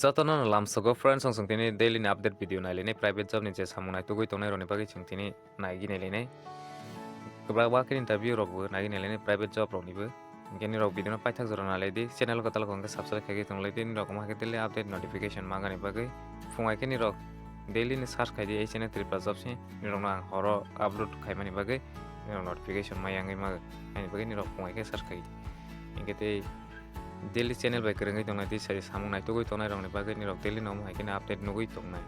jotonw lamsogo friends song tini daily ni update video nailene private job ni je samunai tugui tongnai roni bagui tini naigi nailene kwbangma ke interview rok bo naigi nailene private job rok nibo ngeni rok video no paithak jora nalaidi channel Kwtal ko subscribe khagi tonglaidi ni rok ma ke daily update notification mangani bagui fungai ke ni rok daily ni search khaidi ei channel Tripura job si ni rok ang horo upload khaimani bagui ni rok notification mayangai mag ani bagui ni rok fungai ke search khagi ingete daily channel by kerengai tongnai di sai samung nai tugui tongnai rokni bagui ni rok daily no hai kene update nugui tongnai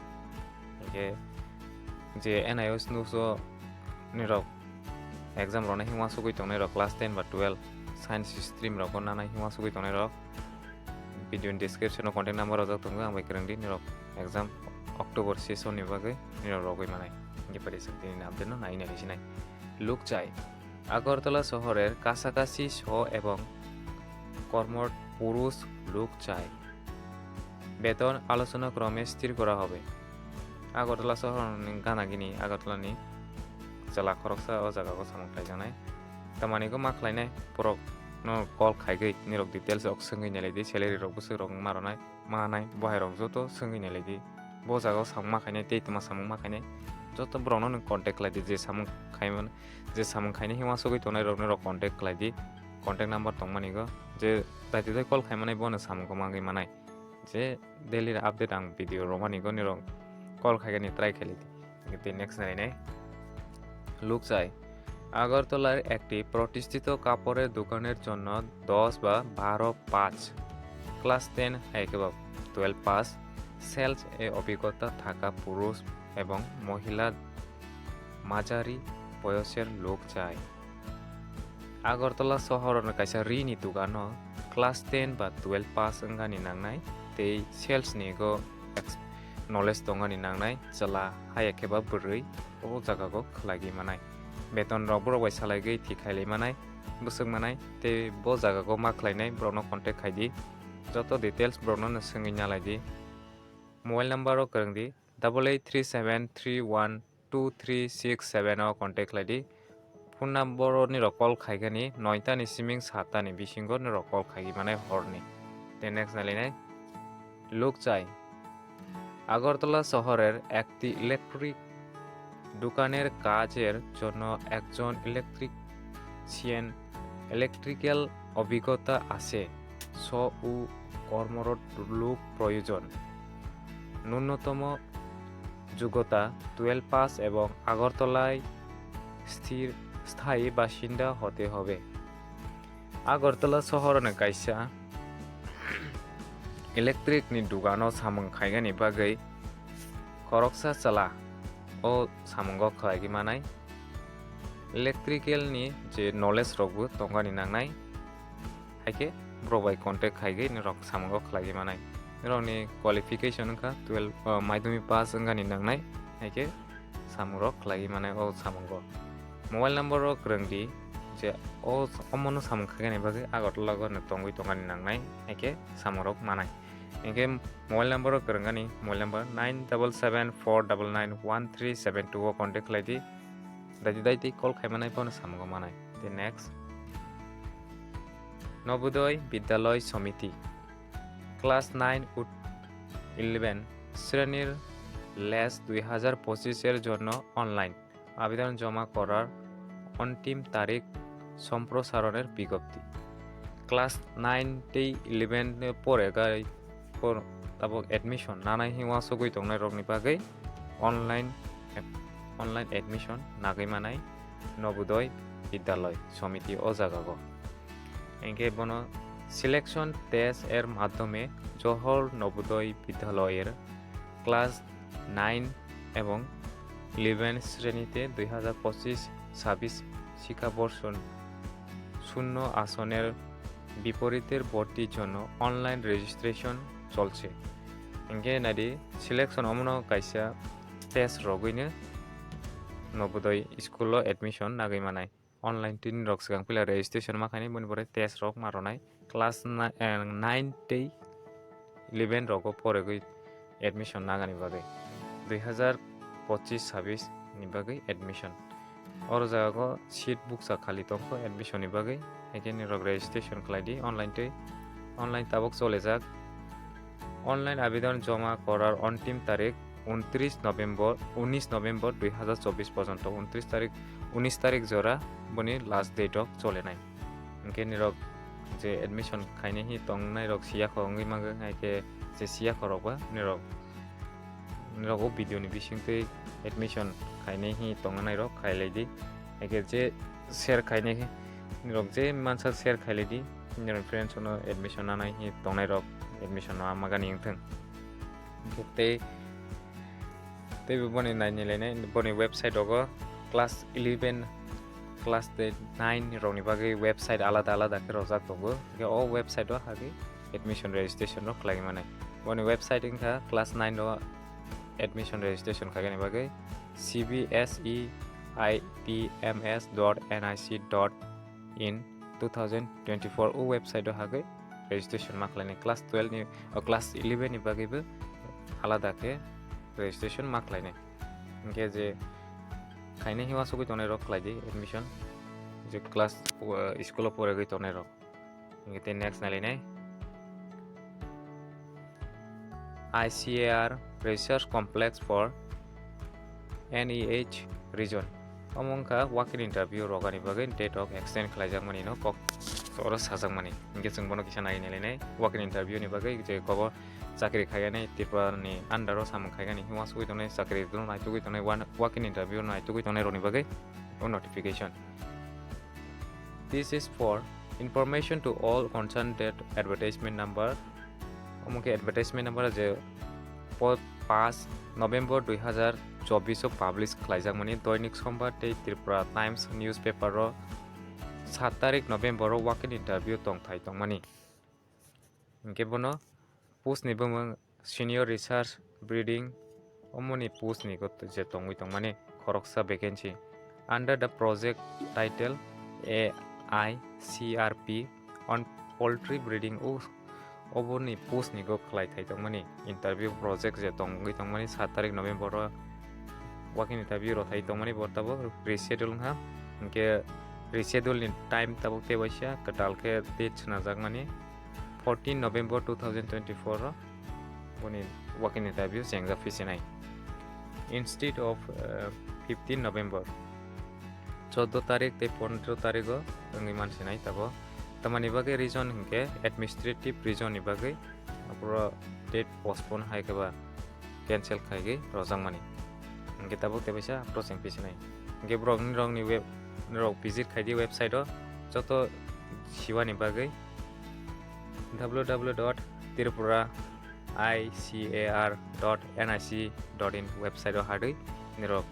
ke je NIOS nuso ni rok exam rona hingwa sugui tongnai rok class 10 ba 12 science stream rok nana hingwa sugui tongnai rok video description no contact number rok tongo ang by kerengdi ni rok exam October session ni bagui ni rok rogui manai nge pari sakti ni update no nai nai sinai look chai Agartala শহরের কাছাকাছি এবং কর্মরত পুরুষ লোক চাই বেতন আলোচনা ক্রমে স্থির করা হবে আগরতলা শহর গানাগিনি আগরতলানি জেলা খরকসা ও জায়গাকে সামংথাই জানাই তামানিखौ मा खालायनाय परक नो कल खायगै निरक डिटेल्स अक सोंगै नायलायदि सेलेरि रक बुसो रक मारनाय मानाय बहाय रक जतो सोंगै नायलायदि बो जागाव सामं माखायनाय तेतमा सामं माखायनाय जतो ब्राउनो नों कन्टेक्ट लायदि जे सामं खायमोन जे सामं खायनाय हिमा सगै तनाय रक रक कन्टेक्ट लायदि कन्टेक्ट नम्बर तंमानिगो जे दाइते कल खायमानाय बनो सामंखौ मांगै मानाय जे डेली আপডেট आं ভিডিও রোমানিগো নিরক কল খাইগানি ট্রাই খেলিদি কিন্তু নেক্সট নাইনাই লুক চাই আগরতলার একটি প্রতিষ্ঠিত কাপড়ের দোকানের জন্য 10 বা 12 ক্লাস 10 একেবারে 12 পাস সেলস এ অভিজ্ঞতা থাকা পুরুষ এবং মহিলা মাঝারি বয়সের লোক চাই আগরতলা শহরের কাছে রিনি দোকানো ক্লাস 10 বা 12 পাস अंगानि नांनाय tei sales ni go knowledge tongani nangnai chala hai ekeba burui o jaga go khlagi manai beton rok bro bai salaigai thikhai manai busung manai te bo jaga go ma khlainai bro no contact khaidi joto details bro no sungui nalaidi mobile number ro kerengdi 8837312367 o contact khlaidi phone number ni ro call khaigani 9 ta ni siming 7 ta ni bisingo ni ro call khaigi manai horni te next nalinai লোক চাই আগরতলা শহরের একটি electric দোকানের কাজের জন্য একজন electrical অভিজ্ঞতা আছে ও কর্মরত লোক প্রয়োজন ন্যূনতম যোগ্যতা 12 পাস এবং আগরতলায় স্থায়ী বাসিন্দা হতে হবে আগরতলা শহরের কাইসা इलेक्ट्रिक नि दुकानो सामंग खायगानि बागै खरकसा चला ओ सामंगो खायगि मानाय इलेक्ट्रिकल नि जे नॉलेज रकबो तंगानि नांनाय हायके ब्रोबाय कन्टेक्ट खायगै नि रक सामंगो खायगि मानाय रकनि क्वालिफिकेशन का 12 माध्यमिक पास अंगानि नांनाय हायके सामंगो खायगि मानाय ओ सामंगो मोबाइल नंबर रक रंगदि जे ओ अमनो सामंग खायगानि बागै আগরতলা गने तंगुइ तंगानि नांनाय हायके सामंगो मानाय इनके मोबाइल नंबर करंगानी मोबाइल नंबर 9774991372 को कांटेक्ट लाइदी दाइती कॉल खायमानाय पन सामगो मानाय दे नेक्स्ट नवोदय विद्यालय समिति क्लास 9 ও 11 শ্রেণীর লেস 2025 এর জন্য অনলাইন আবেদন জমা করার অন্তিম তারিখ সম্প্রসারণের বিজ্ঞপ্তি ক্লাস 9 তে 11 পরে গাই तब एडमिशन नानाय हिवा सगै तंनाय रकनि बागै ऑनलाइन एडमिशन नागै मानाय नवोदय विद्यालय समिति ओ जागागो एंगे बनो सिलेक्शन टेस्ट एर माध्यमे जहर नवोदय विद्यालयेर क्लास 9 এবং 11 শ্রেণীতে 2025-26 শিক্ষাবর্ষ শূন্য আসনের বিপরীতের ভর্তির জন্য অনলাইন রেজিস্ট্রেশন চলছে এঙ্গে নাদি সিলেকশন অমনো কাইসা টেস্ট রগইনে নবোদয় স্কুল এডমিশন নাগৈ মানাय অনলাइन টিন রক সিগাং পিলা রেজিস্ট্রেশন মাখানি বনিবরে টেস্ট রক মারनाय ক্লাস 9 তে 11 রক পরে গই এডমিশন নাগানি বাগै 2025-26 नि बागै एडमिशन और जागा सीट बुक सा खाली तंको एडमिशन नि बागै हेके नि रग रेजिस्ट्रेशन खालायदि ऑनलाइन ताबक चले जाक অনলাইন আবেদন জমা করার অন্তিম তারিখ 19 নভেম্বর 2024 পর্যন্ত 19 তারিখ জোড়া বনি লাস্ট ডেট চলে নাই ইনকে নিরক যে এডমিশন খাইনে হি তংনাই রক সিয়া খঙ্গি মাগে আইকে যে সিয়া খরকবা নিরক ও ভিডিও ni bisingtei admission খাইনে হি তংনাই রক খাইলাইদি আইকে যে শেয়ার খাইনে হি নিরক যে মানসা শেয়ার খাইলাইদি নিরক friends ono admission nanai hi tongnai rok admission no amagani ingtheng tei boni naini lene boni website ogo class 11 class 9 rokni bagui website alada ke rojak tongo o website o hagi admission registration ro khlai mane boni website ingkha class 9 ro admission registration khagani bagui cbseitms.nic.in 2024 o website o hagi registration maklane class 12 ni class 11 ni bagui bu alada ke registration maklaine inke je খাইনে হিওয়া সগৈ তনে রক লাইদি admission যে class school পড়ে গই তনে রক ইংতে নেক্সট নালিনে ICAR Research Complex for NEH region অমংকা ওয়াকিং ইন্টারভিউ রগানি বাগে ডেট অফ এক্সটেন্ড খাইজাক মানি ন কক সরস সাজাক মানি ইংকে जों বনো কিসা নাগি নালিনে ওয়াকিং ইন্টারভিউ নি বাগে যে কব চাকরি খাইগানি ত্রিপুরানি আন্ডারও সামং খাইগানি হিওয়া সগৈ তনে চাকরি দুন নাইতুগৈ তনে ওয়াকিং ইন্টারভিউ নাইতুগৈ তনে রনি বাগে notification. This is for information to all concerned that advertisement number অমুকে advertisement number যে 5 নভেম্বর 2024 পাবলিশ খাইজাক মানি দৈনিক সোমবার ত্রিপুরা টাইমস নিউজ পেপার 7 তারিখ নভেম্বর ওয়াকিং ইন্টারভিউ তংথাই তংমানি ইনকে বনো post ni bumung senior research breeding omoni post ni got je tongui tongmani khoroksa vacancy under the project title AICRP on poultry breeding oboni post ni go khlai thai tongmani interview project je tongui tongmani 7 tarik november working interview ro thai tongmani bortabo reschedule ha inke reschedule ni time tabuk te baisya Kwtal ke date chna jagmani 14 November 2024 boni working interview jengja fisinai instead of 15 November 14 tarik te 15 tarik ngi mansinai tabo tamani bage reason hinke administrative reason ni bage apura date postpone hai keba cancel khaige rojangmani hinke tabo te baisa processing fisinai hinke rokni web rok visit khaidi website o joto siwani bage www.tripura.icar.nic.in website o hadoi nirok